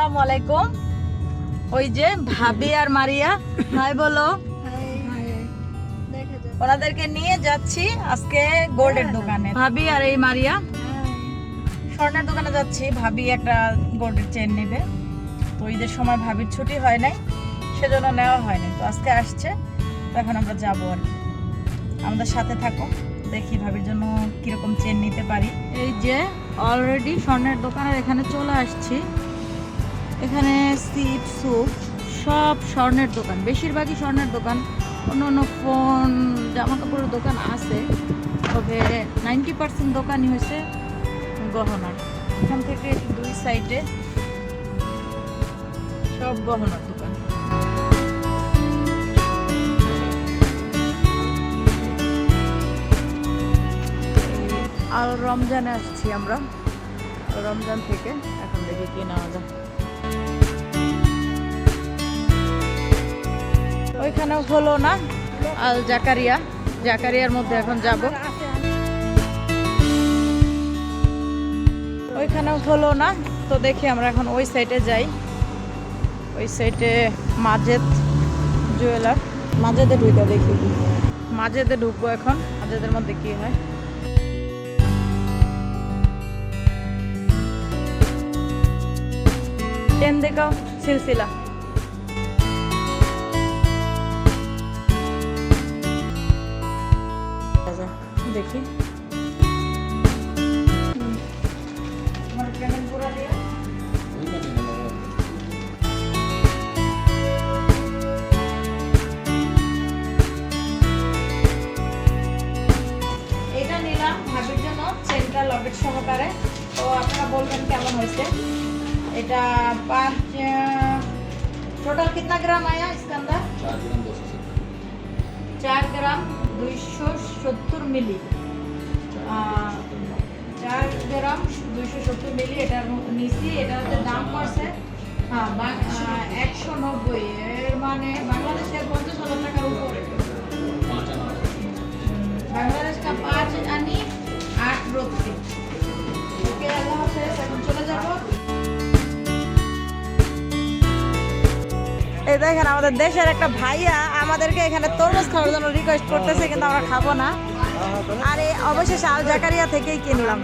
আসসালামু আলাইকুম। ওই যে ভাবি আর মারিয়া, হাই বলো। ওনাদেরকে নিয়ে যাচ্ছি আজকে গোল্ডের দোকানে। ভাবি আর এই মারিয়া স্বর্ণের দোকানে যাচ্ছি। ভাবি একটা গোল্ডের চেন নেবে, তো ঈদের সময় ভাবির ছুটি হয় নাই, সেজন্য নেওয়া হয়নি। তো আজকে আসছে, তো এখন আমরা যাবো আর কি। আমাদের সাথে থাকো, দেখি ভাবির জন্য কিরকম চেন নিতে পারি। এই যে অলরেডি স্বর্ণের দোকানের এখানে চলে আসছি। এখানে সিট সুপ সব স্বর্ণের দোকান, বেশিরভাগই স্বর্ণের দোকান। অন্য অন্য ফোন জামা কাপড়ের দোকান আছে, তবে 90% দোকানই হয়েছে গহনার। এখান থেকে দুই সাইডে সব গহনার দোকান। আর রমজানে আসছি আমরা, রমজান থেকে এখন দেখি কি নেওয়া যায়। ওইখানেও হলো না, আল জাকারিয়া, জাকারিয়ার মধ্যে এখন যাব। ওইখানেও হলো না, তো দেখি আমরা এখন ওই সাইডে যাই। ওই সাইডে মাজেদ জুয়েলার, মাজেদে ঢুকে দেখি, মাজেদে ঢুকবো এখন। মাজেদের মধ্যে কি হয়। চেন দেখাও, সিলসিলা। দেখি এটা নিলাম ভাবির জন্য, চেনটা লকেট সহকারে। তো আপনারা বলবেন কেমন হয়েছে। এটা 5 टोटल कितना ग्राम आया इसके अंदर? 4 ग्राम 270 मिली। 4 ग्राम 270 मिली। এটার নিচে এটাতে দাম পড়ছে 190, এর মানে বাংলাদেশের 50,000 টাকার উপরে। বাংলাদেশ का 5 আনি 8 রুপি। ওকে, আল্লাহ হাফেজ, এখন চলে যাব। এই দেখেন আমাদের দেশের একটা ভাইয়া আমাদেরকে এখানে তরমুজ খাওয়ার জন্য রিকোয়েস্ট করতেছে, কিন্তু আমরা খাবো না। আর এই অবশেষে আল জাকারিয়া থেকেই কিনলাম।